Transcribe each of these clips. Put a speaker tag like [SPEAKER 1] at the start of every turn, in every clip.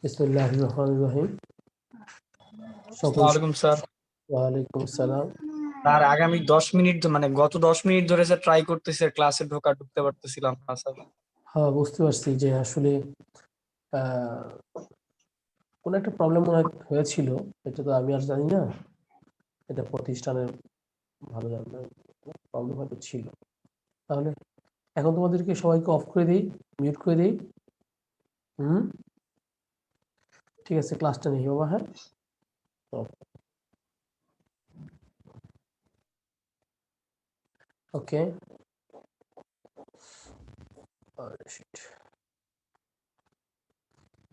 [SPEAKER 1] বিসমিল্লাহির রহমানির রহিম। সকল
[SPEAKER 2] ওয়ালাইকুম স্যার।
[SPEAKER 1] ওয়ালাইকুম আসসালাম।
[SPEAKER 2] স্যার আগামী 10 মিনিট মানে গত 10 মিনিট ধরে স্যার ট্রাই করতেছি, ক্লাসে ঢুকতে পারতেছিলাম না স্যার।
[SPEAKER 1] হ্যাঁ, বুঝতে পারছি যে আসলে আহ, কোনো একটা প্রবলেম হয়েছিল। এটা তো আমি আর জানি না, এটা প্রতিষ্ঠানের ভালো জানবে, প্রবলেম হয়তো ছিল। তাহলে এখন তোমাদেরকে সবাইকে অফ করে দিই, মিউট করে দিই। হুম, ঠিক আছে, ক্লাসটা নেই বাবা। হ্যাঁ, ওকে।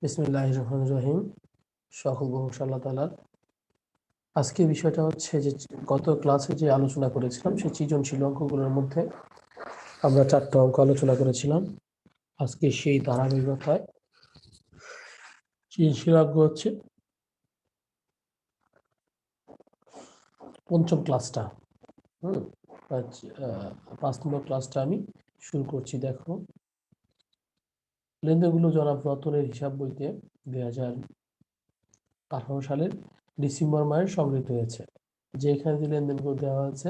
[SPEAKER 1] বিসমিল্লাহির রহমানির রহিম। সকল প্রশংসা আল্লাহ তাআলার। আজকের বিষয়টা হচ্ছে যে গত ক্লাসে যে আলোচনা করেছিলাম সেই সৃজনশীল অঙ্কগুলোর মধ্যে আমরা 4টা অঙ্ক আলোচনা করেছিলাম। আজকে সেই ধারাবাহিকতায় সৃজনশীল অঙ্ক হচ্ছে পঞ্চম ক্লাসটা। হুম, 5 নম্বর ক্লাসটা আমি শুরু করছি। দেখো, লেনদেনগুলো জনাব রতনের হিসাব বইতে 2018 সালের ডিসেম্বর মাসে সংগৃহীত হয়েছে। যে এখানে যে লেনদেনগুলো দেওয়া হয়েছে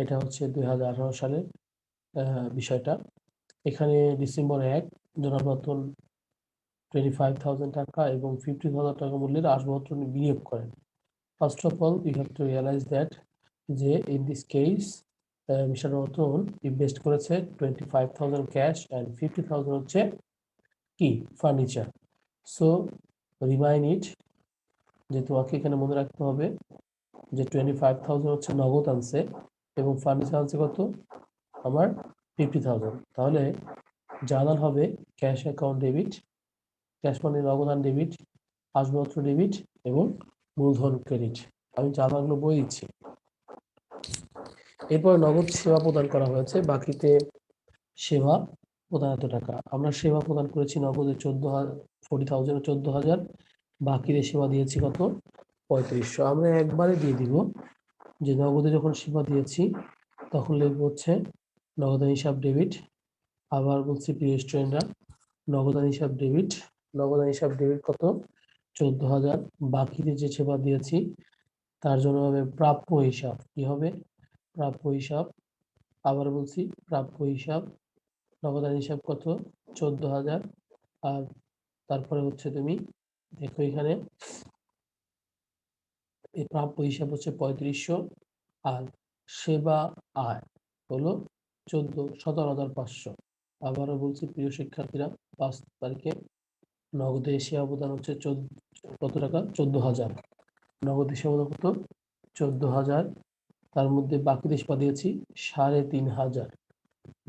[SPEAKER 1] এটা হচ্ছে 2018 সালের বিষয়টা। এখানে ডিসেম্বর 1 জনাব রতন 25,000 টাকা এবং 50,000 টাকা মূল্যের আসবাবপত্র বিনিয়োগ করেন। First of all, we have to realize that যে in this case mister Ratan invest করেছে 25,000 ক্যাশ and 50,000 হচ্ছে কি ফার্নিচার। সো রিমাইন্ড ইট, যে তোমাকে এখানে মনে রাখতে হবে যে 25,000 হচ্ছে নগদ আনছে এবং ফার্নিচার আনছে কত, আমার 50,000। তাহলে জানাল হবে ক্যাশ অ্যাকাউন্ট ডেবিট, ক্যাশ মানে নগদান ডেবিট, আসবাবপত্র ডেবিট এবং মূলধন ক্রেডিট। আমি জামাগুলো বই দিচ্ছি। এরপর নগদ সেবা প্রদান করা হয়েছে, বাকিতে সেবা প্রদান এত টাকা। আমরা সেবা প্রদান করেছি নগদে 40,000 14,000, বাকিতে সেবা দিয়েছি কত 3500। আমরা একবারে দিয়ে দিব যে নগদে যখন সেবা দিয়েছি তখন লিখব হচ্ছে নগদান হিসাব ডেবিট। আবার বলছি প্রিয় স্টুডেন্টরা, নগদান হিসাব ডেবিট, নগদান হিসাব ডেবিট কত 14,000, বাকিতে যে সেবা দিয়েছি তার জন্য হবে প্রাপ্য হিসাব। কি হবে প্রাপ্য হিসাব। আবার বলছি প্রাপ্য হিসাব, নগদান হিসাব কত 14,000, আর তারপরে হচ্ছে তুমি দেখো এখানে এই প্রাপ্য হিসাব হচ্ছে 3500, আর সেবা আয় হলো 17,500। আবারও বলছি প্রিয় শিক্ষার্থীরা, 5 তারিখে নগদে সেবা প্রদান হচ্ছে কত টাকা 14,000, নগদে সেবা প্রদান কত 14,000, তার মধ্যে বাকিতে সেবা দিয়েছি 3,500,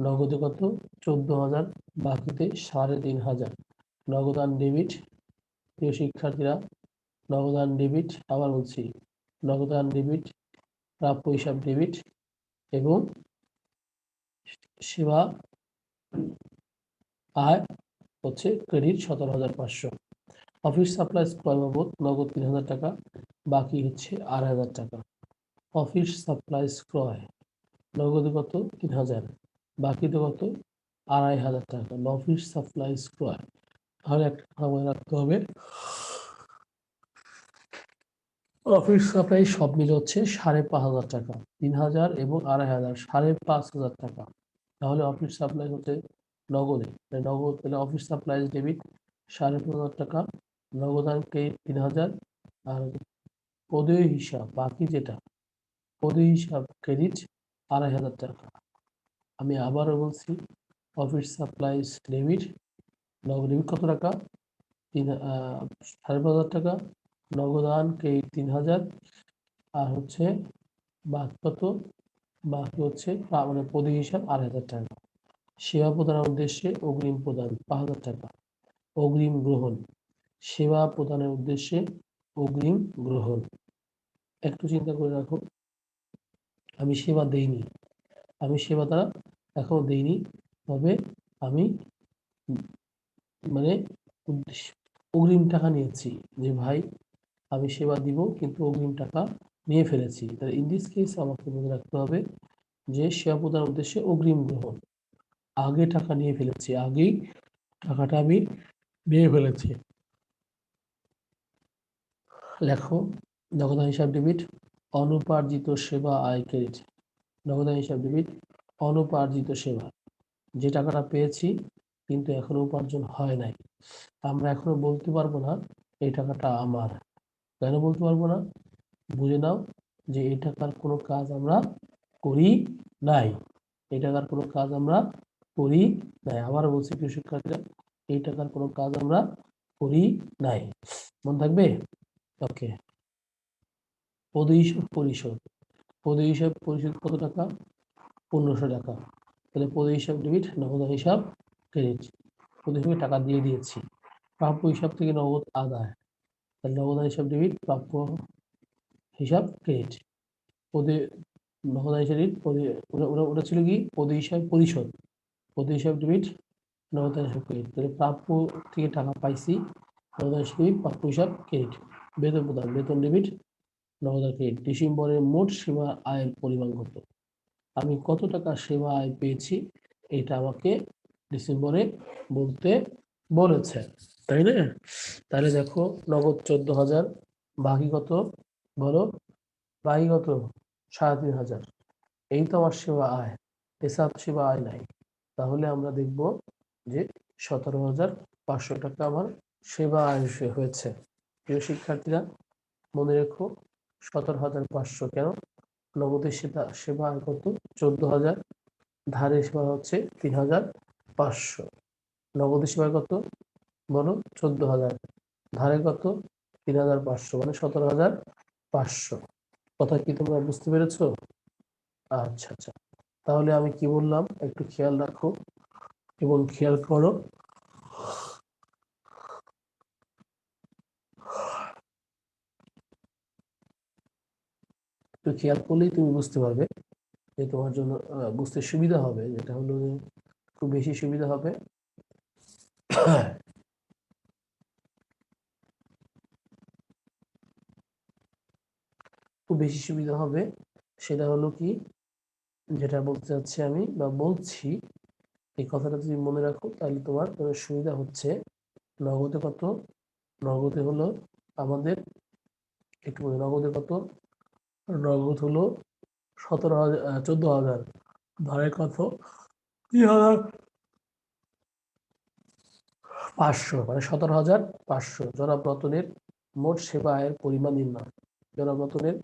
[SPEAKER 1] নগদে কত 14,000, বাকিতে 3,500। নগদান ডেবিট, প্রিয় শিক্ষার্থীরা, নগদান ডেবিট, আবার বলছি নগদান ডেবিট, প্রাপ্য হিসাব ডেবিট এবং সেবা আয় হচ্ছে ক্রেডিট 17,500। অফিস সাপ্লাইজ ক্রয় বাবদ নগদ 3,000 টাকা, বাকি হচ্ছে 8,000 টাকা। অফিস সাপ্লাইজ ক্রয় নগদে কত 3,000, বাকিতে কত 2,500 টাকা। অফিস সাপ্লাইজ ক্রয়, তাহলে একটা কথা মনে রাখতে হবে, অফিস সাপ্লাই সব মিলে হচ্ছে 5,500 টাকা, 3,000 এবং 2,500, 5,500 টাকা। তাহলে অফিস সাপ্লাই হচ্ছে নগদে, নগদ তাহলে অফিস সাপ্লাই ডেবিট 5,500 টাকা, নগদান ক্রেডিট 3,000, আর পদেয় হিসাব বাকি যেটা পদেয় হিসাব ক্রেডিট 2,500 টাকা। আমি আবারও বলছি, অফিস সাপ্লাইজ ডেবিট, নগদ ডেবিট কত টাকা 5,500 টাকা, নগদান ক্রেডিট 3,000, আর হচ্ছে বাকি কত, বাকি হচ্ছে মানে পদেয় হিসাব 2,500 টাকা। সেবা প্রদানের উদ্দেশ্যে অগ্রিম প্রদান 5,000 টাকা। অগ্রিম গ্রহণ, সেবা প্রদানের উদ্দেশ্যে অগ্রিম গ্রহণ। একটু চিন্তা করে রাখো, আমি সেবা দেইনি, আমি সেবা দ্বারা এখনো দেইনি, তবে আমি মানে অগ্রিম টাকা নিয়েছি, যে ভাই আমি সেবা দিব কিন্তু অগ্রিম টাকা নিয়ে ফেলেছি। তাহলে ইন দিস কেস আমাকে মনে রাখতে হবে যে সেবা প্রদানের উদ্দেশ্যে অগ্রিম গ্রহণ, আগে টাকা নিয়ে ফেলেছি, আগেই টাকাটা আমি নিয়ে ফেলেছি। লেখো নগদান হিসাব ডেবিট, অনুপার্জিত সেবা আয় ক্রেডিট। নগদান হিসাব ডেবিট, অনুপার্জিত সেবা, যে টাকাটা পেয়েছি কিন্তু এখনো উপার্জন হয় নাই, আমরা এখনো বলতে পারবো না এই টাকাটা আমার। কেন বলতে পারবো না? বুঝে নাও যে এই টাকার কোনো কাজ আমরা করি নাই, এই টাকার কোনো কাজ আমরা করি নাই। আবার বলছি প্রিয় শিক্ষার্থীরা, এই টাকার কোনো কাজ আমরা করি নাই, মনে থাকবে? ওকে। পদ হিসাব পরিশোধ, পদ হিসাব পরিশোধ কত টাকা? 1500 টাকা। তাহলে পদ হিসাব ডেবিট, নগদ হিসাব ক্রেডিট। পদ হিসাবে টাকা দিয়ে দিয়েছি, প্রাপ্য হিসাব থেকে নগদ আদায়, তাহলে নগদ হিসাব ডেবিট, প্রাপ্য হিসাব ক্রেডিট। পদে নগদ হিসাব ডেবিট, ওটা ছিল কি পদ হিসাব পরিশোধ, পদ হিসাব ডেবিট, নগদ হিসাব ক্রেডিট। তাহলে প্রাপ্য থেকে টাকা পাইছি, নগদ হিসাব ডেবিট, প্রাপ্য হিসাব ক্রেডিট। বেতন প্রদান, বেতন ডেবিট, নগদ ক্রেডিট। ডিসেম্বরের মোট সেবা আয়ের পরিমাণ কত? আমি কত টাকা সেবা আয় পেয়েছি এটা আমাকে ডিসেম্বরে বলতে বলেছে, তাই না? তাহলে দেখো নগদ 14,000, বাকি কত বলো? বাকি কত? 3,500। এই তো আমার সেবা আয়, এসব সেবা আয় নাই। তাহলে আমরা দেখব যে 17,500 টাকা আমার সেবা আয় হয়েছে। প্রিয় শিক্ষার্থীরা মনে রেখো 17,500। কেন? নগদের সেবা আয় কত? 14,000, ধারে সেবা হচ্ছে 3,500। নগদের সেবা কত বলো? 14,000, ধারে কত? 3,500, মানে 17,500। কথা কি তোমরা বুঝতে পেরেছো? আচ্ছা আচ্ছা, তাহলে আমি কি বললাম একটু খেয়াল রাখো এবং খেয়াল করো। একটু খেয়াল করলেই তুমি বুঝতে পারবে, যে তোমার জন্য বুঝতে সুবিধা হবে, যেটা হলো খুব বেশি সুবিধা হবে। খুব বেশি সুবিধা হবে, সেটা হলো কি, যেটা বলতে চাচ্ছি আমি বা বলছি, এই কথাটা যদি মনে রাখো তাহলে তোমার সুবিধা হচ্ছে। নগদে কত? নগদে হলো আমাদের, একটু নগদে কত? নগদ হলো 17,000, 14,000, ধারে কত? 3,500, মানে 17,500। জনাব রতনের মোট সেবা আয়ের পরিমাণ নির্ণয়। জনাব রতনের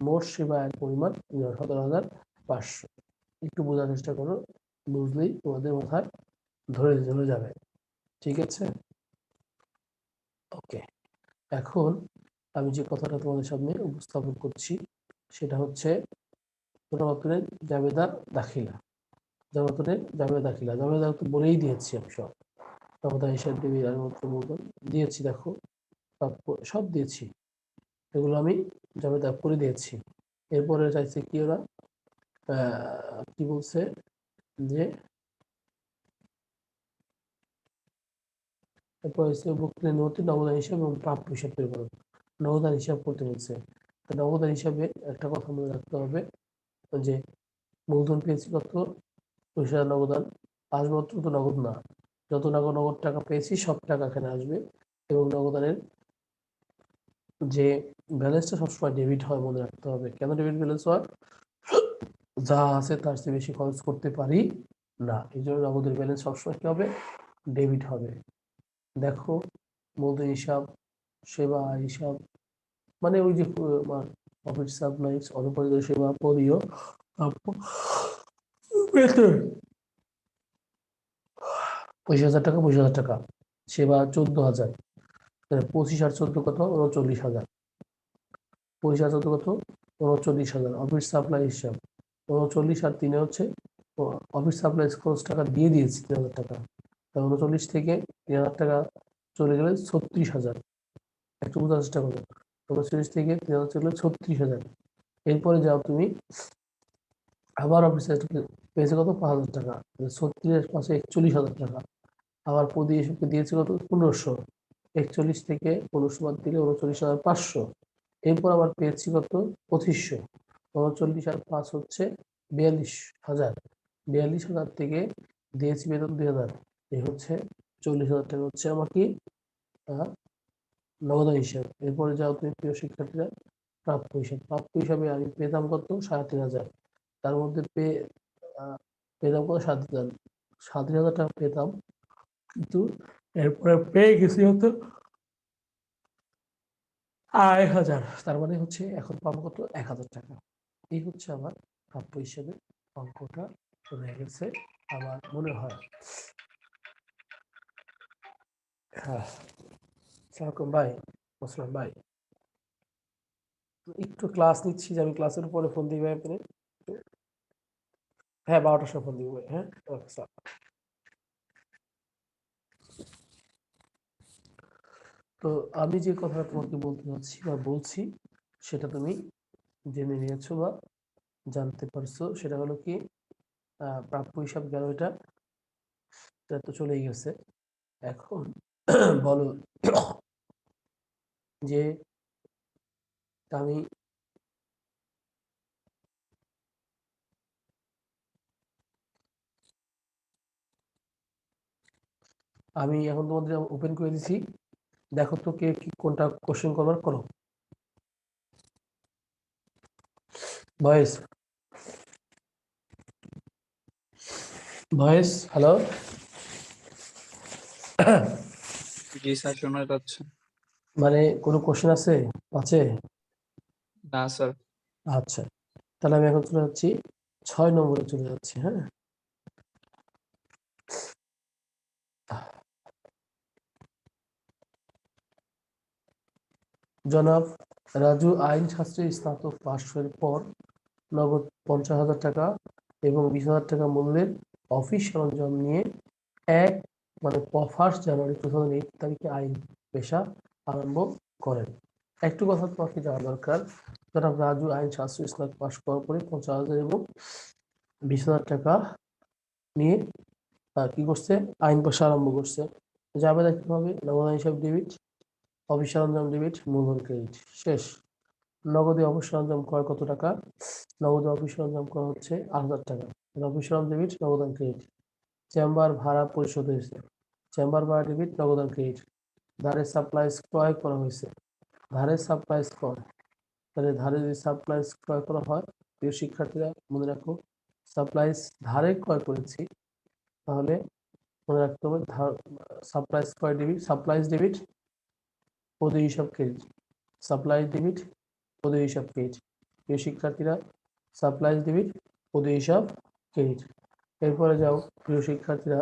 [SPEAKER 1] মোট সেবা আয়ের পরিমাণ 17,500। একটু বোঝার চেষ্টা করো, বুঝলেই তোমাদের মাথায় ধরে যাবে। ঠিক আছে, ওকে। এখন আমি যে কথাটা তোমাদের সামনে উপস্থাপন করছি সেটা হচ্ছে জনগণের জাবেদা দাখিলা। জনগণের জাবেদা দাখিলা, জাবেদা তো বলেই দিয়েছি আমি সব। জাবেদা হিসাব দেবে আর দিয়েছি, দেখো সব দিয়েছি, এগুলো আমি জাবেদা করে দিয়েছি। এরপরে চাইছে কি ওরা, কি বলছে যে এরপর হচ্ছে বক্তৃতা নথি নগদান হিসাব এবং প্রাপ্য হিসাব তৈরি করো। নগদান হিসাব করতে বলছে। নগদান হিসাবে একটা কথা মনে রাখতে হবে যে মূলধন পেয়েছি কত? 20,000 নগদান। আসবাবপত্র তো নগদ না, যত নগদ টাকা পেয়েছি সব টাকা এখানে আসবে, এবং নগদানের যে ব্যালেন্সটা সবসময় ডেবিট হয়, মনে রাখতে হবে। কেন ডেবিট ব্যালেন্স হয়? যা আছে তার চেয়ে বেশি খরচ করতে পারি না, এই জন্য নগদের ব্যালেন্স সবসময় কি হবে? ডেবিট হবে। দেখো মূলধন হিসাব, সেবা হিসাব, মানে ওই যে অফিস সাপ্লাইজ, অনুপার্জিত সেবা, পদীয় বেতন 25,000 টাকা, 25,000 টাকা। সেবা 14,000, 25 আর 14 কত? 39,000। 25 আর 14 কত? 39,000। অফিস সাপ্লাই হিসাব 39 আর 3 হচ্ছে অফিস সাপ্লাইজ খরচ টাকা দিয়ে দিয়েছি 3,000 টাকা। 39 থেকে 3,000 টাকা চলে গেলে 36,000। একটু বোঝার চেষ্টা করো, 39 থেকে 3,000 চলে গেলে 36,000। এরপরে যাও তুমি আবার অফিস পেয়েছে কত? 5,000 টাকা। 36 পাশে 41,000 টাকা। আবার প্রতি হিসেবে দিয়েছে কত? 1,500। 41 থেকে 1,500 বাদ দিলে 39,500। এরপর আবার পেয়েছি কত? 2,500। 39 আর 5 হচ্ছে 42,000। 42,000 থেকে দিয়েছি বেতন 2,000, এই হচ্ছে 40,000 টাকা হচ্ছে আমার কি নগদান হিসাব। এরপরে যাও তুমি প্রিয় শিক্ষার্থীরা প্রাপ্য হিসাব। প্রাপ্য হিসাবে আমি পেতাম কত ৩৭,০০০, তার মধ্যে পেতাম কত ৭,০০০, ৭,০০০ টাকা পেতাম, কিন্তু এরপরে পেয়ে গেছি হতো ২,৫০০, তার মানে হচ্ছে এখন পাবো কত ১,০০০ টাকা। এই হচ্ছে আমার প্রাপ্য হিসেবে অঙ্কটা রয়ে গেছে আমার মনে হয়। হ্যাঁ, সালাম ভাই, মুসলাম ভাই, একটু ক্লাস নিচ্ছি, যে আমি ক্লাসের উপরে ফোন দিই ভাই আপনি। হ্যাঁ, ১২টার সময় ফোন দিব ভাই। হ্যাঁ, ওকে স্যার। তো আমি যে কথাটা তোমাকে বলতে চাচ্ছি বা বলছি, সেটা তুমি জেনে নিয়েছো বা জানতে পারছো। সেটা হলো কি, প্রাপ্য হিসাব গেল, এটা তো চলেই গেছে। এখন বলো যে আমি আমি এখন তোমাদের ওপেন করে দিছি, দেখো তো কে কি কোনটা কোশ্চেন করবার করো। Voice, voice, hello.
[SPEAKER 2] জি স্যার, শোনা যাচ্ছে।
[SPEAKER 1] মানে কোনো কোশ্চেন আছে? আছে?
[SPEAKER 2] না স্যার।
[SPEAKER 1] আচ্ছা, তাহলে আমি এখন চলে যাচ্ছি ৬ নম্বরে চলে যাচ্ছি। হ্যাঁ, জনাব রাজু আইন শাস্ত্রে স্নাতক পাশের পর নগদ ৫০,০০০ টাকা এবং ২০,০০০ টাকা মূল্যের অফিস সরঞ্জাম নিয়ে এক মানে 1 জানুয়ারি 2008 তারিখে আইন পেশা আরম্ভ করেন। একটু কথা তোমাকে জানা দরকার, জনাব রাজু আইন শাস্ত্রে স্নাতক পাশ করার পরে ৫০,০০০ এবং ২০,০০০ টাকা নিয়ে কি করছে, আইন পেশা আরম্ভ করছে। যাবে দেখতে হবে নগদান হিসাব ডেবিট, অফিস সরঞ্জাম ডেবিট, মূলধন ক্রেডিট। শেষ। নগদে অফিস সরঞ্জাম ক্রয় কত টাকা? নগদে অফিস সরঞ্জাম ক্রয় হচ্ছে ৮,০০০ টাকা। অফিস সরঞ্জাম ডেবিট, নগদান ক্রেডিট। চেম্বার ভাড়া পরিশোধ হয়েছে, চেম্বার ভাড়া ডেবিট, নগদান ক্রেডিট। ধারে সাপ্লাইজ ক্রয় করা হয়েছে, ধারে সাপ্লাইজ ক্রয়, তাহলে ধারে যদি সাপ্লাইজ ক্রয় করা হয়, প্রিয় শিক্ষার্থীরা মনে রাখো, সাপ্লাইজ ধারে ক্রয় করেছি, তাহলে মনে রাখতে হবে সাপ্লাইজ ক্রয় ডেবিট, সাপ্লাইজ ডেবিট, প্রতি হিসাব ক্রেডিট, সাপ্লাইজ ডেবিট, প্রতি হিসাব ক্রেডিট। প্রিয় শিক্ষার্থীরা, সাপ্লাইজ ডেবিট, প্রতি হিসাব ক্রেডিট। এরপরে যাও প্রিয় শিক্ষার্থীরা,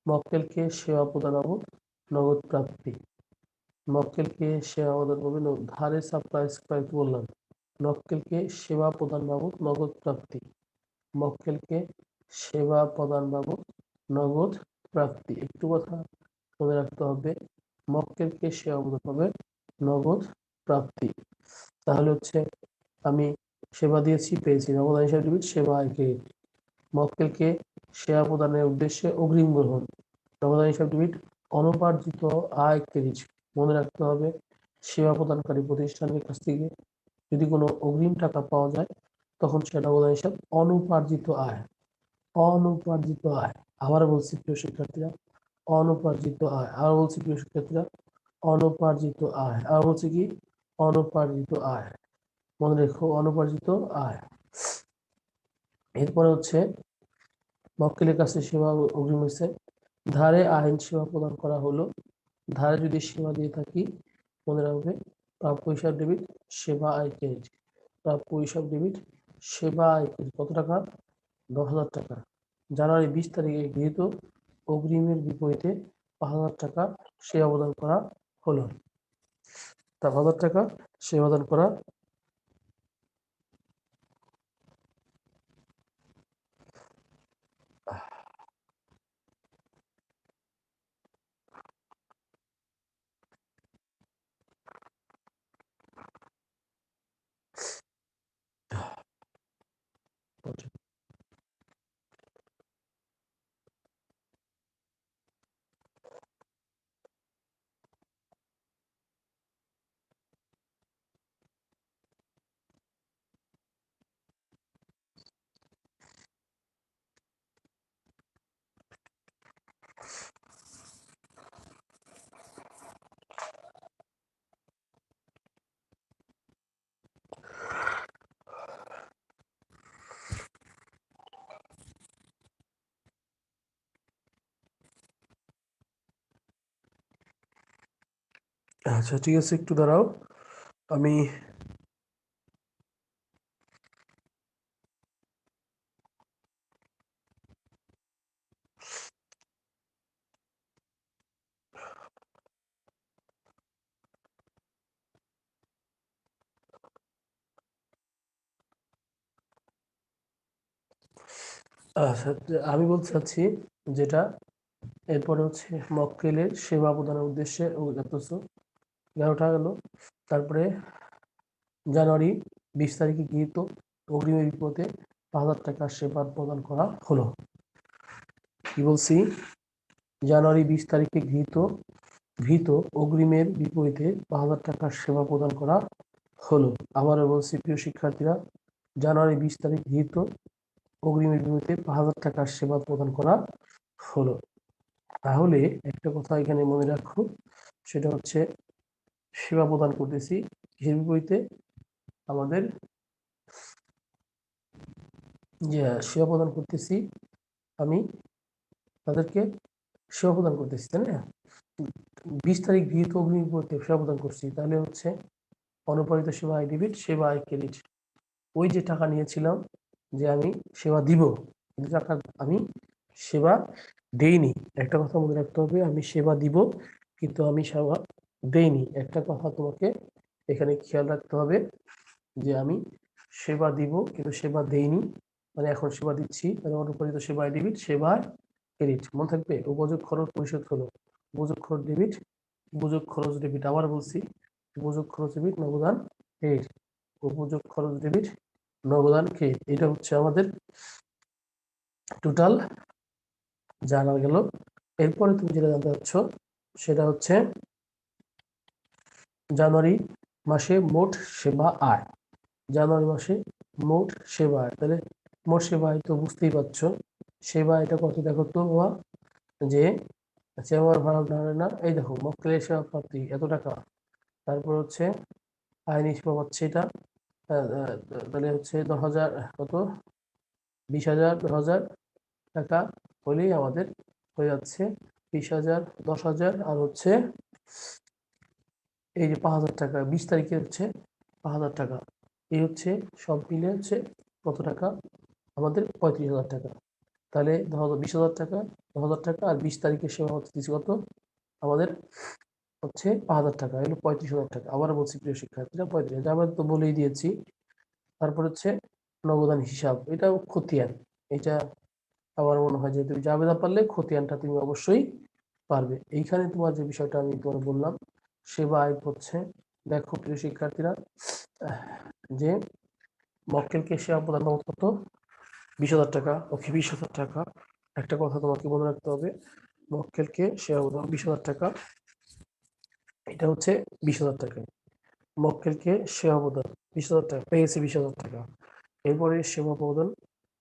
[SPEAKER 1] মক্কেলকে সেবা প্রদান বাবদ নগদ প্রাপ্তি। মক্কেলকে সেবা প্রদান করবে ধারে সাপ্লাইজ ক্রয় বললাম, মক্কেলকে সেবা প্রদান বাবদ নগদ প্রাপ্তি, মক্কেলকে সেবা প্রদান বাবদ নগদ প্রাপ্তি। একটু কথা মনে রাখতে হবে, মক্কেলকে সেবা প্রদান হবে নগদ প্রাপ্তি। তাহলে হচ্ছে আমি সেবা দিয়েছি, পেয়েছি, নগদ হিসাব ডেবিট, সেবা আয় ক্রেডিট। মক্কেলকে সেবা প্রদানের উদ্দেশ্যে অগ্রিম গ্রহণ, নগদ হিসাব ডেবিট, অনুপার্জিত আয় ক্রেডিট। মনে রাখতে হবে, সেবা প্রদানকারী প্রতিষ্ঠানের কাছ থেকে যদি কোনো অগ্রিম টাকা পাওয়া যায়, তখন সেটা নগদ হিসাব অনুপার্জিত আয়, অনুপার্জিত আয়। আবার বলছি প্রিয় শিক্ষার্থীরা, অনুপার্জিত আয়। আবার বলছি প্রিয় শিক্ষার্থীরা, অনুপার্জিত আয়। আর বলছি কি, অনুপার্জিত আয়। মনে রেখো, অনুপার্জিত আয়। এরপরে হচ্ছে মক্কেলের কাছে সেবা অগ্রিম হয়েছে, ধারে আইন সেবা প্রদান করা হলো। ধারে যদি সেবা দিয়ে থাকি, মনে রাখবে প্রাপ্য হিসাব ডেবিট, সেবা আয় ক্রেডিট। প্রাপ্য হিসাব ডেবিট, সেবা আয় ক্রেডিট। কত টাকা? ১০,০০০ টাকা। জানুয়ারি ২০ তারিখে গৃহীত অগ্রিমের বিপরীতে ৫,০০০ টাকা সেবা প্রদান করা হলো। তা ৫,০০০ টাকা সেবা প্রদান করা আচ্ছা ঠিক আছে, একটু দাঁড়াও। আমি আচ্ছা, আমি বলতে চাচ্ছি যেটা এরপরে হচ্ছে মক্কেলের সেবা প্রদানের উদ্দেশ্যে দেখতেছো 11টা গেল। তারপরে জানুয়ারি 20 তারিখে গৃহীত অগ্রিমের বিপদে 5,000 টাকা সেবা প্রদান করা হলো। কি বলছি? জানুয়ারি 20 তারিখে গৃহীত অগ্রিমের বিপরীতে 5,000 টাকার সেবা প্রদান করা হলো। আবারও বলছি প্রিয় শিক্ষার্থীরা, জানুয়ারি 20 তারিখ গৃহীত অগ্রিমের বিপরীতে 5,000 টাকার সেবা প্রদান করা হলো। তাহলে একটা কথা এখানে মনে রাখো, সেটা হচ্ছে সেবা প্রদান করতেছি এর বিপরীতে আমাদের যে সেবা প্রদান করতেছি, আমি তাদেরকে সেবা প্রদান করতেছি, তাই না? 20 তারিখ গৃহীত অগ্রিমের বিপরীতে সেবা প্রদান করছি, তাহলে হচ্ছে অনুপালিত সেবা আয় ডেবিট, সেবা আয় ক্রেডিট। ওই যে টাকা নিয়েছিলাম যে আমি সেবা দিব, কিন্তু টাকা আমি সেবা দেইনি। একটা কথা মনে রাখতে হবে, আমি সেবা দিব কিন্তু আমি সেবা দেইনি। একটা কথা তোমাকে এখানে খেয়াল রাখতে হবে যে আমি সেবা দিব কিন্তু সেবা দেইনি, মানে এখন সেবা দিচ্ছি, মানে অনুপালিত সেবা আয় ডেবিট, সেবা ক্রেডিট। মনে থাকবে উপযোগ খরচ পরিশোধ হলো, উপযোগ খরচ ডেবিট, উপযোগ খরচ ডেবিট। আবার বলছি, উপযোগ খরচ ডেবিট, নগদান ক্রেডিট। উপযোগ খরচ ডেবিট, নগদান ক্রেডিট, এটা হচ্ছে আমাদের টোটাল জানা গেল। এরপরে তুমি যেটা জানতে চাচ্ছ সেটা হচ্ছে জানুয়ারি মাসে মোট সেবা আয়। জানুয়ারি মাসে মোট সেবা আয়, তাহলে মোট সেবা আয় তো বুঝতেই পারছো। সেবা এটা কত দেখো তো বাবা, যে চেম্বার ভাড়া না, এই দেখো মক্কেলের সেবা প্রাপ্তি এত টাকা, তারপর হচ্ছে আইনি সেবা পাচ্ছে এটা, তাহলে হচ্ছে 10,000, কত 20,000, 10,000 টাকা হলেই আমাদের হয়ে যাচ্ছে 20,000, 10,000 আর হচ্ছে এই যে 5,000 টাকা 20 তারিখে হচ্ছে 5,000 টাকা। এই হচ্ছে সব মিলে হচ্ছে কত টাকা আমাদের 35,000 টাকা। তাহলে 20,000 টাকা, 10,000 টাকা আর 20 তারিখে সেবা হচ্ছে কত আমাদের হচ্ছে 5,000 টাকা, এগুলো 35,000 টাকা। আবার বলছি প্রিয় শিক্ষার্থীরা 35,000 আমরা তো বলেই দিয়েছি। তারপর হচ্ছে নগদান হিসাব, এটাও খতিয়ান। এটা আমার মনে হয় যে তুমি যাবে না পারলে খতিয়ানটা তুমি অবশ্যই পারবে। এইখানে তোমার যে বিষয়টা আমি তোমার বললাম সেবা আয় হচ্ছে, দেখো প্রিয় শিক্ষার্থীরা, যে মক্কেলকে সেবা প্রদান কত 20,000 টাকা, ওকে 20,000 টাকা। একটা কথা তোমাকে মনে রাখতে হবে, মক্কেলকে সেবা প্রদান 20,000 টাকা, এটা হচ্ছে 20,000 টাকা। মক্কেলকে সেবা প্রদান 20,000 টাকা পেয়েছে, 20,000 টাকা। এরপরে সেবা প্রদান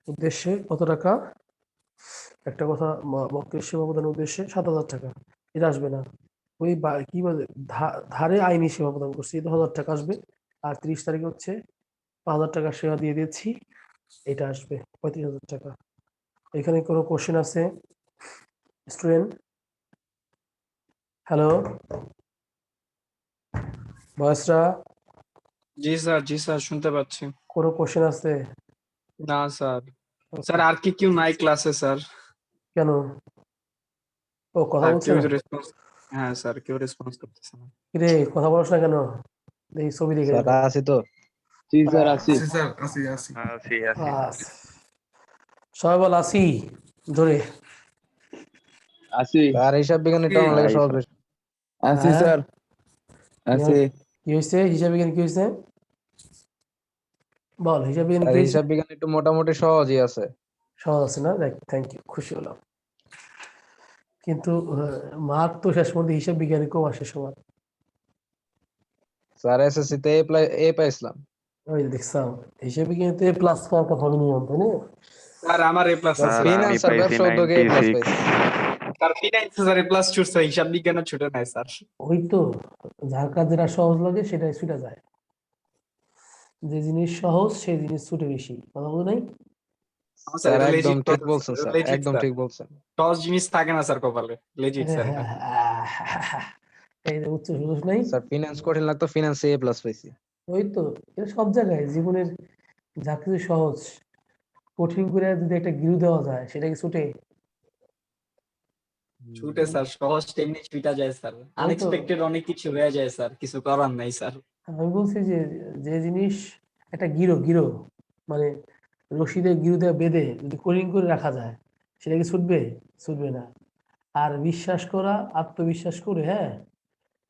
[SPEAKER 1] উদ্দেশ্যে কত টাকা, একটা কথা, মক্কেল সেবা প্রদানের উদ্দেশ্যে 7,000 টাকা, এটা আসবে না। ওই কি বলে ধারে আইনি সেবা প্রদান করছি, 10,000 টাকা আসবে। আর 30 তারিখে হচ্ছে 5,000 টাকা সেবা দিয়ে দিয়েছি, এটা আসবে 35,000 টাকা। এখানে কোনো কোশ্চেন আছে স্টুডেন্ট? হ্যালো বয়সরা,
[SPEAKER 2] জি স্যার শুনতে পাচ্ছি।
[SPEAKER 1] কোনো কোশ্চেন আছে?
[SPEAKER 2] না স্যার। স্যার আর কি কেউ নাই ক্লাসে স্যার?
[SPEAKER 1] কেন? ও কথা
[SPEAKER 2] স্যার
[SPEAKER 1] বলছে
[SPEAKER 2] কেউ
[SPEAKER 1] না?
[SPEAKER 2] রেসপন্স, হ্যাঁ স্যার কেউ রেসপন্স করতেছে না।
[SPEAKER 1] রে কথা বলছ না কেন? দেখি ছবি দেখে
[SPEAKER 3] স্যার
[SPEAKER 1] দেখো।
[SPEAKER 3] আছি তো। জি স্যার আছি।
[SPEAKER 4] আছি স্যার, আছি আছি।
[SPEAKER 1] আচ্ছা, সবাই বল আসি ধরে।
[SPEAKER 4] আছি
[SPEAKER 3] স্যার হিসাব বিজ্ঞানীটা আমার লাগে সহজ বিষয়।
[SPEAKER 4] আছি
[SPEAKER 1] হ্যাঁ,
[SPEAKER 4] স্যার, আছি।
[SPEAKER 1] কি হয়েছে হিসাব বিজ্ঞান, কি হয়েছে বল, হিসাব বিজ্ঞান
[SPEAKER 3] স্যার
[SPEAKER 1] কি হয়েছে?
[SPEAKER 3] হিসাব বিজ্ঞান একটু মোটামুটি সহজই আছে।
[SPEAKER 1] সহজ আছে না? দেখ, থ্যাংক ইউ, খুশি হলাম। কিন্তু মার্ক তো শেষ পর্যন্ত হিসাব বিজ্ঞানে কম আসে সবার।
[SPEAKER 3] স্যার এসএসসি তে এ পাইছিলাম।
[SPEAKER 1] ওই যে দেখছাম, হিসাব বিজ্ঞানীতে প্লাস পাওয়ার কথা আমি নিয়ম, তাই না?
[SPEAKER 2] স্যার আমার এ প্লাস
[SPEAKER 3] স্যার
[SPEAKER 2] আছে স্যার।
[SPEAKER 3] ফিনান্স আর ব্যবসা উদ্যোগে এ প্লাস পাইছি।
[SPEAKER 2] স্যার ফিনান্স স্যার এ প্লাস ছুটছে, হিসাব বিজ্ঞানে ছুটে নাই স্যার।
[SPEAKER 1] ওই তো, যার কাজ যেটা সহজ লাগে সেটাই ছুটে যায়, যে জিনিস সহজ সেই জিনিস ছুটে বেশি, কথা বলো নাই?
[SPEAKER 2] আমার স্যার
[SPEAKER 3] স্যার
[SPEAKER 2] এটা
[SPEAKER 3] একদম
[SPEAKER 2] লেজিট
[SPEAKER 3] ঠিক
[SPEAKER 2] কথা,
[SPEAKER 3] বলছেন স্যার,
[SPEAKER 2] লেজিট
[SPEAKER 3] একদম
[SPEAKER 2] স্যার।
[SPEAKER 3] ঠিক বলছেন।
[SPEAKER 2] সহজ জিনিস থাকে না স্যার কপালে, লেজিট স্যার এটা।
[SPEAKER 1] এই যে উচ্চ সুযোগ নাই,
[SPEAKER 3] স্যার ফিনান্স কঠিন লাগতো, ফিনান্সে এ প্লাস পাইছি।
[SPEAKER 1] ওই তো এটা সব জায়গায় জীবনের যা কিছু সহজ কঠিন করে যদি একটা গিরু দেওয়া যায় সেটা কি ছুটে?
[SPEAKER 2] ছুটে স্যার, সহজ এমনি ছুটা যায় স্যার,
[SPEAKER 1] ওই তো
[SPEAKER 2] আনএক্সপেক্টেড অনেক কিছু হয়ে যায় স্যার, কিছু করার নাই স্যার।
[SPEAKER 1] আমি বলছি যে যে জিনিস একটা গিরো গিরো মানে রশিদের গিরু দিয়ে বেঁধে যদি কঠিন করে রাখা যায় সেটা কি ছুটবে? ছুটবে না। আর বিশ্বাস করা, আত্মবিশ্বাস করে, হ্যাঁ,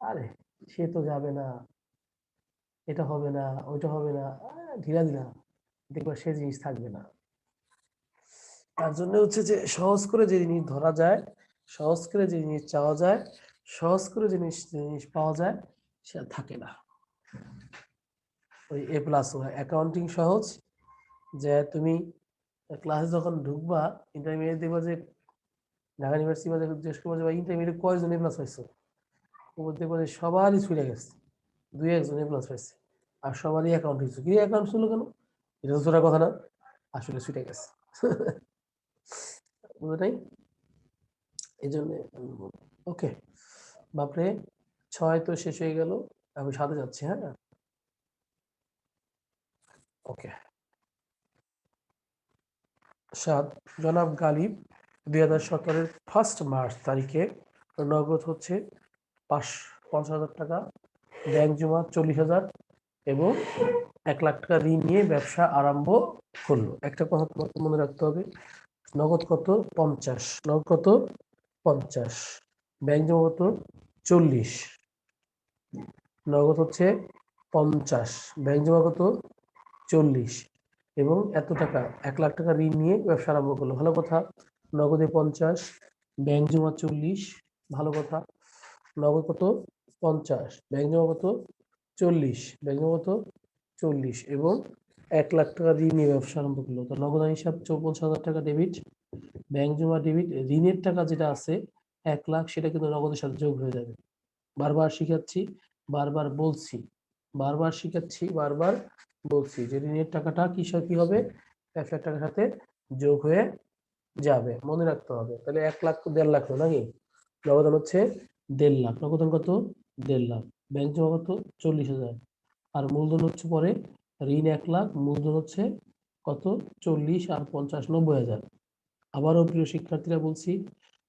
[SPEAKER 1] আরে সে তো যাবে না, এটা হবে না, ওইটা হবে না, ধীরা ধীরা দেখবা সে জিনিস থাকবে না। তার জন্য হচ্ছে যে সহজ করে যে জিনিস ধরা যায়, সহজ করে যে জিনিস চাওয়া যায়, সহজ করে জিনিস জিনিস পাওয়া যায়, সে আর থাকে না। ওই এ প্লাস অ্যাকাউন্টিং সহজ, যে তুমি ক্লাসে যখন ঢুকবা ইন্টারমিডিয়েট দেখবা যে ঢাকা ইউনিভার্সিটি বা জিজ্ঞেস করবো যে ইন্টারমিডিয়েট কয়জন এ প্লাস পাইছো, ও দেখবো যে সবারই ছুটে গেছে, দুই একজন এ প্লাস পাইছে, আর সবারই অ্যাকাউন্ট হয়েছে। কি অ্যাকাউন্ট ছিল কেন? এটা তো জোড়া কথা না, আসলে ছুটে গেছে। বুঝো নাই? এই জন্য ওকে বাপরে, 6 তো শেষ হয়ে গেল, আমি 7-এ যাচ্ছি। হ্যাঁ, ওকে। 7, জনাব গালিব 2017-এর 1 মার্চ তারিখে নগদ হচ্ছে 50,000 টাকা, ব্যাংক জমা 40,000 এবং 1 লাখ টাকা ঋণ নিয়ে ব্যবসা আরম্ভ করলো। একটা কথা তোমাকে মনে রাখতে হবে, নগদ কত? 50, নগদ কত? 50, ব্যাংক জমা কত? 40, নগদ হচ্ছে 50, ব্যাংক জমা কত? 40 এবং এত টাকা 1 লাখ টাকা ঋণ নিয়ে ব্যবসা আরম্ভ করলো। ভালো কথা। নগদে 50, ব্যাংক জমা 40, ভালো কথা। নগদ কত? 50, ব্যাংক জমা কত? 40, ব্যাংক জমা কত? 40 এবং 1 লাখ টাকা ঋণ নিয়ে ব্যবসা আরম্ভ করলো। তো নগদ হিসাব 54,000 টাকা ডেবিট, ব্যাংক জমা ডেবিট, ঋণের টাকা যেটা আছে 1 লাখ সেটা কিন্তু নগদের সাথে যোগ হয়ে যাবে। বারবার শিখাচ্ছি, বারবার বলছি, বারবার শিখাচ্ছি, বারবার বলছি যে ঋণের টাকাটা কিসের কি হবে? ব্যবসার টাকার সাথে যোগ হয়ে যাবে, মনে রাখতে হবে। তাহলে 1 লাখ 1.5 লাখ নাকি? নগদান হচ্ছে 1.5 লাখ, নগদান কত? 1.5 লাখ, ব্যাংক জমা কত? 40,000, আর মূলধন হচ্ছে পরে ঋণ 1 লাখ, মূলধন হচ্ছে কত? 40 আর 50 90,000। আবারও প্রিয় শিক্ষার্থীরা বলছি,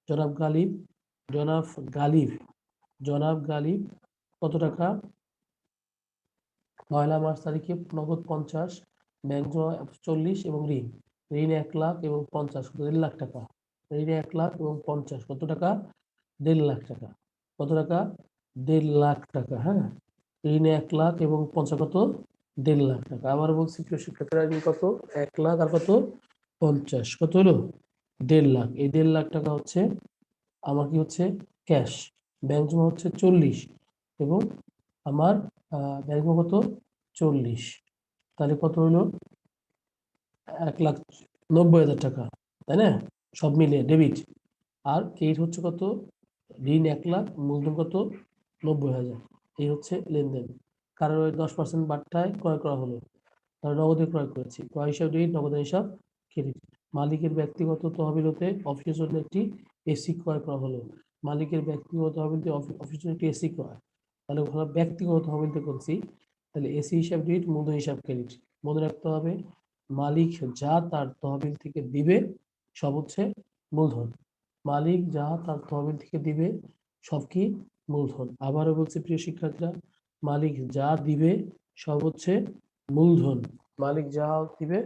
[SPEAKER 1] জনাব গালিব, জনাব গালিব, জনাব গালিব কত টাকা? 1 মার্চ তারিখে নগদ 50, ব্যাংক জমা 40 এবং ঋণ 1 লাখ এবং 50 কত? 1.5 লাখ টাকা। ঋণ 1 লাখ এবং 50 কত টাকা? 1.5 লাখ টাকা। কত টাকা? 1.5 লাখ টাকা। হ্যাঁ, ঋণ 1 লাখ এবং 50 কত? 1.5 লাখ টাকা। আবার বলছি প্রিয় শিক্ষার্থীরা, ঋণ কত? 1 লাখ আর কত? 50 কত হলো? 1.5 লাখ। এই 1.5 লাখ টাকা হচ্ছে আমার কি হচ্ছে? ক্যাশ। ব্যাংক জমা হচ্ছে 40 এবং আমার ব্যাংক জমা কত? 40, তাহলে কত হলো? 1,90,000 টাকা, তাই না? সব মিলিয়ে ডেবিট। আর ক্রেডিট হচ্ছে কত? ঋণ 1 লাখ, মূলধন কত? 90,000। এই হচ্ছে লেনদেন। কারণ ওই 10% বাট্টায় ক্রয় করা হলো, তাহলে নগদে ক্রয় করেছি। ক্রয় হিসাব ডেবিট, নগদ হিসাব ক্রেডিট। মালিকের ব্যক্তিগত তহবিল হতে অফিসের জন্য একটি এসি ক্রয় করা হলো। মালিকের ব্যক্তিগত তহবিল দিয়ে অফিসের জন্য একটি এসি ক্রয়, তাহলে ব্যক্তিগত তহবিলতে করছি, তাহলে এসি হিসাব ডেবিট, মূলধন হিসাব ক্রেডিট। মনে রাখতে হবে, মালিক যা তার তহবিল থেকে দিবে সব হচ্ছে মূলধন। মালিক যা তার তহবিল থেকে দিবে সব কি? মূলধন। আবারও বলছি প্রিয় শিক্ষার্থীরা, মালিক যা দিবে সব হচ্ছে মূলধন। মালিক যা দিবে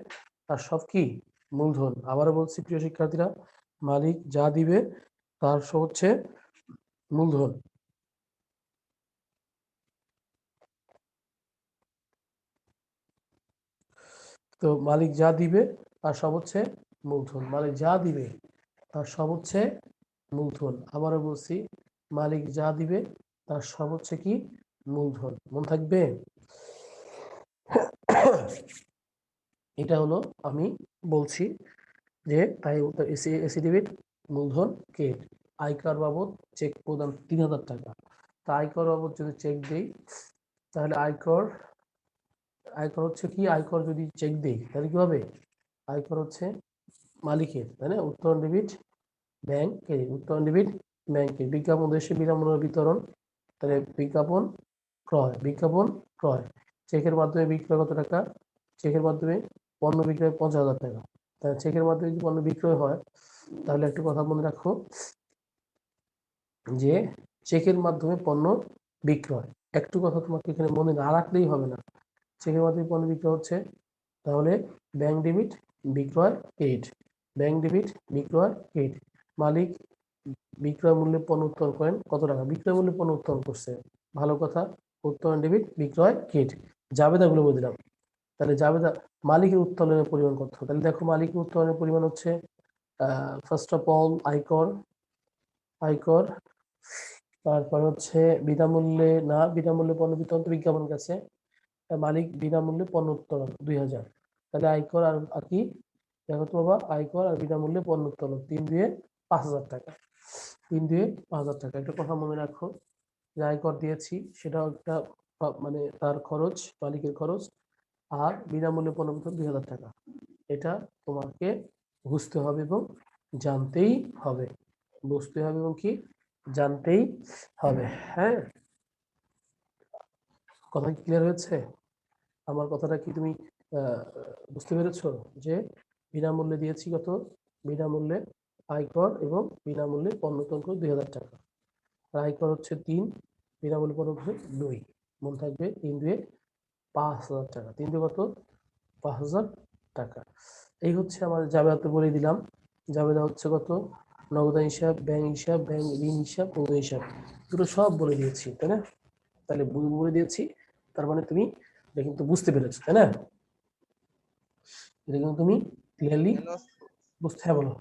[SPEAKER 1] তার সব কি? মূলধন। আবারও বলছি প্রিয় শিক্ষার্থীরা, মালিক যা দিবে তার সব হচ্ছে মূলধন। তো মালিক যা দিবে তার সব হচ্ছে মূলধন। মালিক যা দিবে তার সব হচ্ছে মূলধন। আবারও বলছি, মালিক যা দিবে তার সব হচ্ছে কি? মূলধন। মনে থাকবে? এটা হলো আমি বলছি যে তাই এসি ডেবিট, মূলধন ক্রেডিট। আয়কর বাবদ চেক প্রদান 3,000 টাকা। তা আয়কর বাবদ যদি চেক দেই তাহলে আয়কর হচ্ছে কি? আয়কর যদি চেক দেই তাহলে কি হবে? আয়কর হচ্ছে মালিকের, তাই না? উত্তোলন ডেবিট, ব্যাংক ক্রেডিট, উত্তোলন ডেবিট, ব্যাংক ক্রেডিট। বিজ্ঞাপন উদ্দেশ্যে বিনামূল্যে বিতরণ তাহলে বিজ্ঞাপন ক্রয়, চেকের মাধ্যমে বিক্রয় কত টাকা? চেকের মাধ্যমে পণ্য বিক্রয় 50,000 টাকা। তাহলে চেকের মাধ্যমে যদি পণ্য বিক্রয় হয়, তাহলে একটা কথা মনে রাখো যে চেকের মাধ্যমে পণ্য বিক্রয়। একটু কথা তোমাকে এখানে মনে না রাখলেই হবে না। চেকের মাধ্যমে পণ্য বিক্রয় হচ্ছে, তাহলে ব্যাংক ডেবিট বিক্রয় ক্রেডিট, ব্যাংক ডেবিট বিক্রয় ক্রেডিট। মালিক বিক্রয় মূল্যে পণ্য উত্তোলন করেন কত টাকা? বিক্রয় মূল্যে পণ্য উত্তোলন করছে, ভালো কথা। উত্তোলন ডেবিট বিক্রয় ক্রেডিট। জাবেদাগুলো বলে দিলাম। তাহলে জাবেদা মালিকের উত্তোলনের পরিমাণ কত? তাহলে দেখো মালিকের উত্তোলনের পরিমাণ হচ্ছে ফার্স্ট অফ অল আয়কর, তারপর হচ্ছে বিনামূল্যে পণ্য বিতরণ তো বিজ্ঞাপনের কাছে, মালিক বিনামূল্যে পণ্য উত্তোলন 2000। তাহলে আয়কর আর কি দেখো তো বাবা, আয়কর আর বিনামূল্যে পণ্য উত্তোলন 3 দিয়ে 5,000 টাকা, 3 দিয়ে 5,000 টাকা। একটা কথা মনে রাখো যে আয়কর দিয়েছি সেটাও একটা মানে তার খরচ, মালিকের খরচ, আর বিনামূল্যে পণ্য বিতরণ 2000 টাকা। এটা তোমাকে বুঝতে হবে এবং জানতেই হবে, বুঝতে হবে এবং কি জানতেই হবে। হ্যাঁ, কথা কি ক্লিয়ার হয়েছে? আমার কথাটা কি তুমি বুঝতে পেরেছো? যে বিনামূল্যে দিয়েছি কত? বিনামূল্যে আয়কর এবং বিনামূল্যে পণ্য উত্তোলন করে 2000 টাকা। আয়কর হচ্ছে 3, বিনামূল্যে পণ্য হচ্ছে 2। মনে থাকবে 3 দিয়ে 5,000 টাকা। 3 দিয়ে কত? 5,000 টাকা। এই হচ্ছে আমার জাবেদা বলে দিলাম। জাবেদা হচ্ছে কত? নগদান হিসাব, ব্যাংক হিসাব, ব্যাংক ঋণ হিসাব, নগদ হিসাব, দুটো সব বলে দিয়েছি, তাই না? তাহলে বলে দিয়েছি, তার মানে তুমি এটা কিন্তু বুঝতে পেরেছো, তাই না? এটা কিন্তু তুমি ক্লিয়ারলি বুঝতে। হ্যাঁ বলো,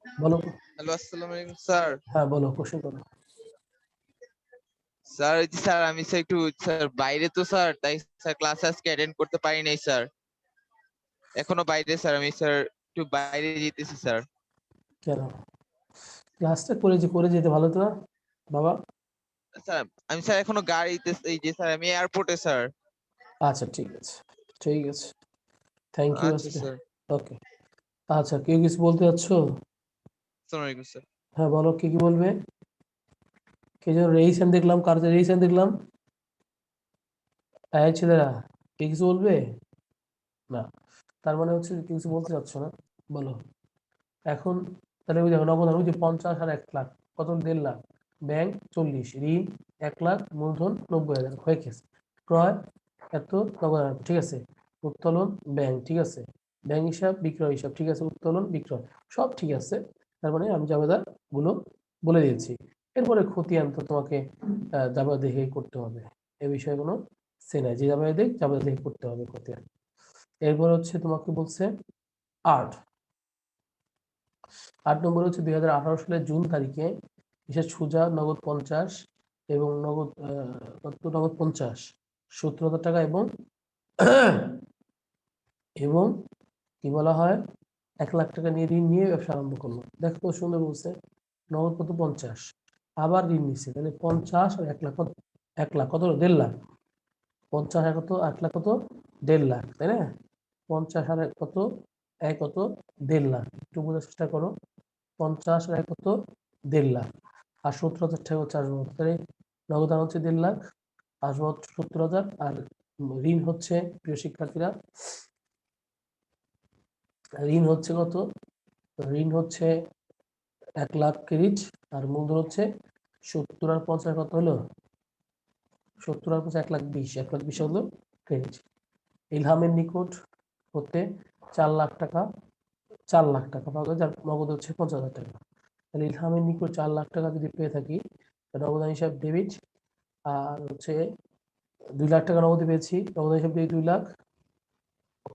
[SPEAKER 1] বলো।
[SPEAKER 5] হ্যালো, আসসালামু আলাইকুম স্যার।
[SPEAKER 1] হ্যাঁ বলো, কোশ্চেন করো।
[SPEAKER 5] স্যার এই যে স্যার আমি স্যার একটু স্যার বাইরে তো স্যার, তাই স্যার ক্লাস আজকে অ্যাটেন্ড করতে পারি নাই স্যার। এখনো বাইরে স্যার, আমি স্যার একটু বাইরে যেতেছি স্যার।
[SPEAKER 1] কেন? ক্লাসটা করে যেতে ভালো তো না বাবা?
[SPEAKER 5] স্যার আমি স্যার এখনো গাড়িতে, এই যে স্যার আমি এয়ারপোর্টে স্যার।
[SPEAKER 1] আচ্ছা ঠিক আছে, ঠিক আছে, থ্যাংক ইউ
[SPEAKER 5] আচ্ছা
[SPEAKER 1] আজকে।
[SPEAKER 5] স্যার।
[SPEAKER 1] ওকে, আচ্ছা কেউ কিছু বলতে যাচ্ছো?
[SPEAKER 5] আসসালামু আলাইকুম স্যার।
[SPEAKER 1] হ্যাঁ বলো, কি কি বলবে? কে যেন রেইসেন দেখলাম, কার যে রেইসেন দেখলাম? এই ছেলেরা কে কিছু বলবে না? তার মানে হচ্ছে কেউ কিছু বলতে চাচ্ছ না, বলো। এখন তাহলে ওই দেখো নগদ ওই যে 50 আর 1 লাখ, কত? 1.5 লাখ। ব্যাংক 40, ঋণ 1 লাখ, মূলধন 90,000 হয়ে গেছে। ক্রয় এত, নগদ আর, ঠিক আছে। উত্তোলন ব্যাংক, ঠিক আছে। ব্যাংক হিসাব, বিক্রয় হিসাব, ঠিক আছে। উত্তোলন বিক্রয় সব ঠিক আছে। তার মানে আমি জাবেদা গুলো বলে দিয়েছি। এরপরে খতিয়ান তো তোমাকে জাবেদা দেখে করতে হবে, এ বিষয়ে কোনো সে নাই। যে জাবেদা দেখ জাবেদা দেখে করতে হবে খতিয়ান। এরপর হচ্ছে তোমাকে বলছে 8 নম্বর হচ্ছে 2018 সালের জুন তারিখে বিশেষ সুজা নগদ 50 এবং নগদ 50 70,000 টাকা এবং এবং কি বলা হয় 1 লাখ টাকা নিয়ে ঋণ নিয়ে ব্যবসা আরম্ভ করলো। দেখো কত সুন্দর বলছে, নগদ কত? 50, আবার ঋণ নিচ্ছে, তাহলে 50 আর 1 লাখ কত? 1 লাখ কত? 1.5 লাখ। 50 আর কত? 1 লাখ কত? 1.5 লাখ, তাই না? 50 আর কত? 1 কত? 1.5 লাখ। একটু বোঝার চেষ্টা করো। 50 আর 1 কত? 1.5 লাখ। আর 70,000 টাকা হচ্ছে আসবাব। তাহলে নগদান হচ্ছে 1.5 লাখ, আসবাব 70,000, আর ঋণ হচ্ছে, প্রিয় শিক্ষার্থীরা, ঋণ হচ্ছে কত? ঋণ হচ্ছে 1 লাখ ক্রেডিট, আর মূলধন হচ্ছে 70 আর 50 কত হলো? 70 আর 50 1,20,000, 1,20,000 হলো ক্রেডিট। ইলহামের নিকট হতে 4 লাখ টাকা, 4 লাখ টাকা পাওয়া গেছে, যার নগদ হচ্ছে 50,000 টাকা। তাহলে ইলহামের নিকট 4 লাখ টাকা যদি পেয়ে থাকি, নগদান হিসাব ডেবিট, আর হচ্ছে 2 লাখ টাকা নগদে পেয়েছি, নগদান হিসাব দিয়ে 2 লাখ।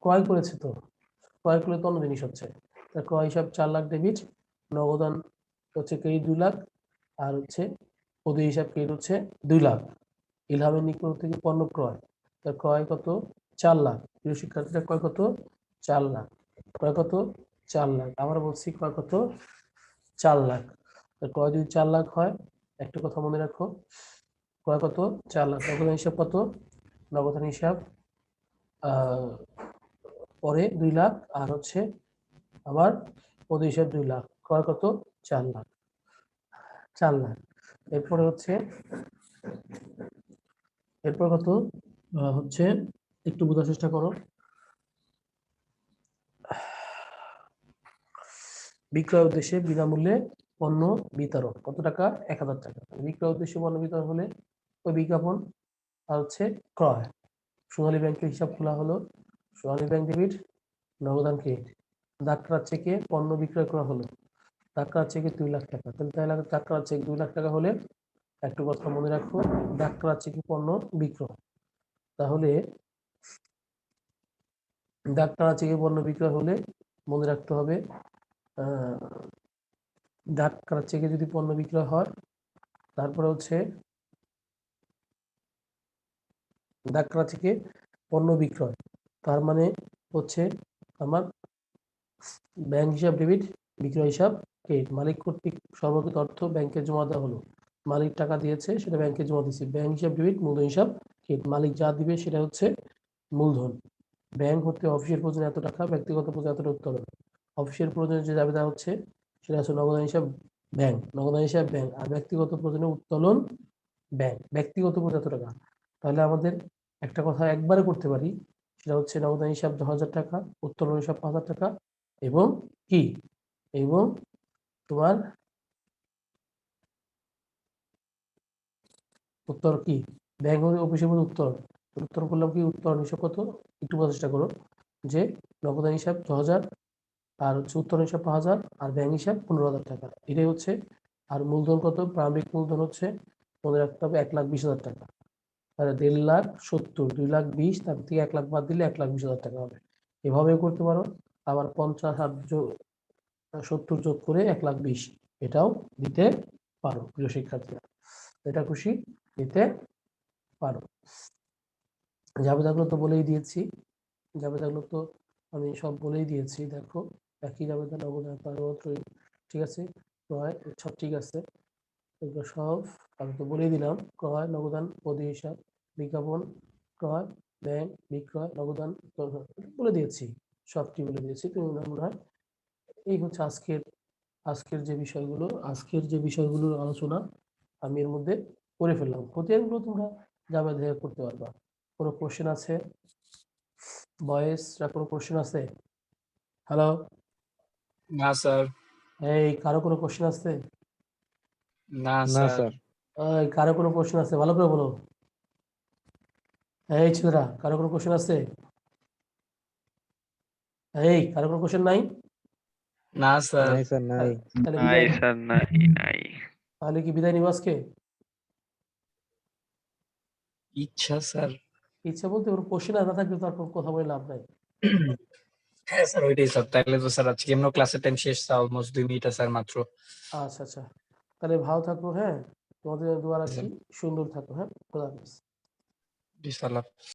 [SPEAKER 1] ক্রয় করেছে তো, ক্রয় করলে তো অন্য জিনিস হচ্ছে, ক্রয় হিসাব 4 লাখ ডেবিট, নগদান হচ্ছে ক্রেডিট 2 লাখ, আর হচ্ছে ওদের হিসাব ক্রেডিট হচ্ছে 2 লাখ। ইলহামের নিকট থেকে পণ্য ক্রয়, তার ক্রয় কত? 4 লাখ। প্রিয় শিক্ষার্থীরা ক্রয় কত? 4 লাখ। ক্রয় কত? 4 লাখ। আবার বলছি ক্রয় কত? 4 লাখ। ক্রয় যদি 4 লাখ হয়, একটা কথা মনে রাখো, ক্রয় কত? 4 লাখ। নগদান হিসাব কত? নগদান হিসাব পরে 2 লাখ, আর হচ্ছে আবার ওদের হিসাব 2 লাখ। ক্রয় কত? 4 লাখ, 4 লাখ। এরপরে হচ্ছে এরপর কত হচ্ছে একটু বোঝার চেষ্টা করো। বিক্রয় উদ্দেশ্যে বিনামূল্যে পণ্য বিতরণ কত টাকা? 1000 টাকা। বিক্রয় উদ্দেশ্যে পণ্য বিতরণ হলে ওই বিজ্ঞাপন আর হচ্ছে ক্রয়। সোনালী ব্যাংকের হিসাব খোলা হলো, সোনালী ব্যাংক ডেবিট, নগদান ক্রেডিট। ডাক্তার চেকে পণ্য বিক্রয় করা হলো, ডাক্তার চেকে 2 লাখ টাকা। তাহলে ডাক্তার চেক 2 লাখ টাকা হলে একটু কথা মনে রাখো, ডাক্তার চেকে পণ্য বিক্রয়। তাহলে ডাক্তার চেকে পণ্য বিক্রয় হলে মনে রাখতে হবে ডাক্তার চেকে যদি পণ্য বিক্রয় হয়, তারপরে হচ্ছে ডাক্তার থেকে পণ্য বিক্রয়, তার মানে হচ্ছে আমার ব্যাংক হিসাব ডেবিট, বিক্রয় হিসাব ক্রেডিট। মালিক কর্তৃক সর্বকৃত অর্থ ব্যাংকে জমা দেওয়া হলো, মালিক টাকা দিয়েছে সেটা ব্যাংকে জমা দিচ্ছে, ব্যাংক হিসাব ডেবিট, মূলধন হিসাব ক্রেডিট। মালিক যা দিবে সেটা হচ্ছে মূলধন। ব্যাংক হতে অফিসের প্রয়োজনে এত টাকা, ব্যক্তিগত প্রয়োজনে এতটা উত্তোলন। অফিসের প্রয়োজনে যে দাবি দেওয়া হচ্ছে সেটা হচ্ছে নগদান হিসাব ব্যাংক, নগদান হিসাব ব্যাংক। আর ব্যক্তিগত প্রয়োজনে উত্তোলন ব্যাংক, ব্যক্তিগত প্রয়োজনে এত টাকা। তাহলে আমাদের একটা কথা একবারে করতে পারি, সেটা হচ্ছে নগদান হিসাব 10,000 টাকা, উত্তোলন হিসাব 5,000 টাকা, এবং কি এবং তোমার উত্তর কি ব্যাংক অফিসের মধ্যে উত্তর উত্তর করলাম কি উত্তোলন হিসাব কত একটু বোঝার চেষ্টা করো, যে নগদান হিসাব 6,000 আর হচ্ছে উত্তোলন হিসাব 5,000 আর ব্যাংক হিসাব 15,000 টাকা, এটাই হচ্ছে। আর মূলধন কত? প্রারম্ভিক মূলধন হচ্ছে মনে রাখতে হবে 1,20,000 টাকা। তাহলে 1,70,000 2,20,000, তার থেকে 1 লাখ বাদ দিলে 1,20,000 টাকা হবে। এভাবেও করতে পারো, আবার 50 আর 70 যোগ করে 1,20,000 এটাও দিতে পারো প্রিয় শিক্ষার্থীরা, এটা খুশি দিতে পারো। জাবেদাগুলো তো বলেই দিয়েছি, জাবেদাগুলো তো আমি সব বলেই দিয়েছি। দেখো একই জাবেদা, নগদান, পারমাত্র, ঠিক আছে, ক্রয় সব ঠিক আছে, এগুলো সব আমি তো বলেই দিলাম। ক্রয়, নগদান, পদী হিসাব, বিজ্ঞাপন, ক্রয়, ব্যাংক, বিক্রয়, নগদান বলে দিয়েছি, সবটি বলে দিয়েছি। তুমি মনে হয় এই হচ্ছে আজকের যে বিষয়গুলোর আলোচনা আমি এর মধ্যে করে ফেললাম। খতিয়ানগুলো তোমরা যাবে দেখে করতে পারবা। কোনো কোশ্চেন আছে বয়েসরা? কোনো কোশ্চেন আছে? হ্যালো,
[SPEAKER 2] না স্যার।
[SPEAKER 1] এই কারো কোনো কোশ্চেন আছে?
[SPEAKER 2] না
[SPEAKER 3] না
[SPEAKER 2] স্যার।
[SPEAKER 3] স্যার।
[SPEAKER 1] এই কারো কোনো কোশ্চেন আছে? ভালো করে বলো। এই ছেলেরা, কারো কোনো কোশ্চেন আছে? এই কারো কোনো কোশ্চেন নাই?
[SPEAKER 2] না স্যার।
[SPEAKER 3] নাই স্যার, নাই।
[SPEAKER 1] তাহলে
[SPEAKER 6] নাই
[SPEAKER 1] বিদায়,
[SPEAKER 6] স্যার, নাই নাই।
[SPEAKER 1] তাহলে কি বিদায় নিব আজকে?
[SPEAKER 2] ইচ্ছা স্যার।
[SPEAKER 1] ইচ্ছা বলতে ওর কোশ্চেন না থাকলে তো আর কোনো কথা বলে লাভ নাই।
[SPEAKER 2] হ্যাঁ স্যার, ওইটাই স্যার। তাহলে তো স্যার আজকে এমন ক্লাসের টাইম শেষ, স্যার অলমোস্ট 2 মিনিট স্যার মাত্র।
[SPEAKER 1] আচ্ছা আচ্ছা, তাহলে ভালো থাকো, হ্যাঁ, তোমাদের দোয়া রাখি, সুন্দর থাকো, হ্যাঁ, খোদা হাফেজ।
[SPEAKER 2] জি স্যার।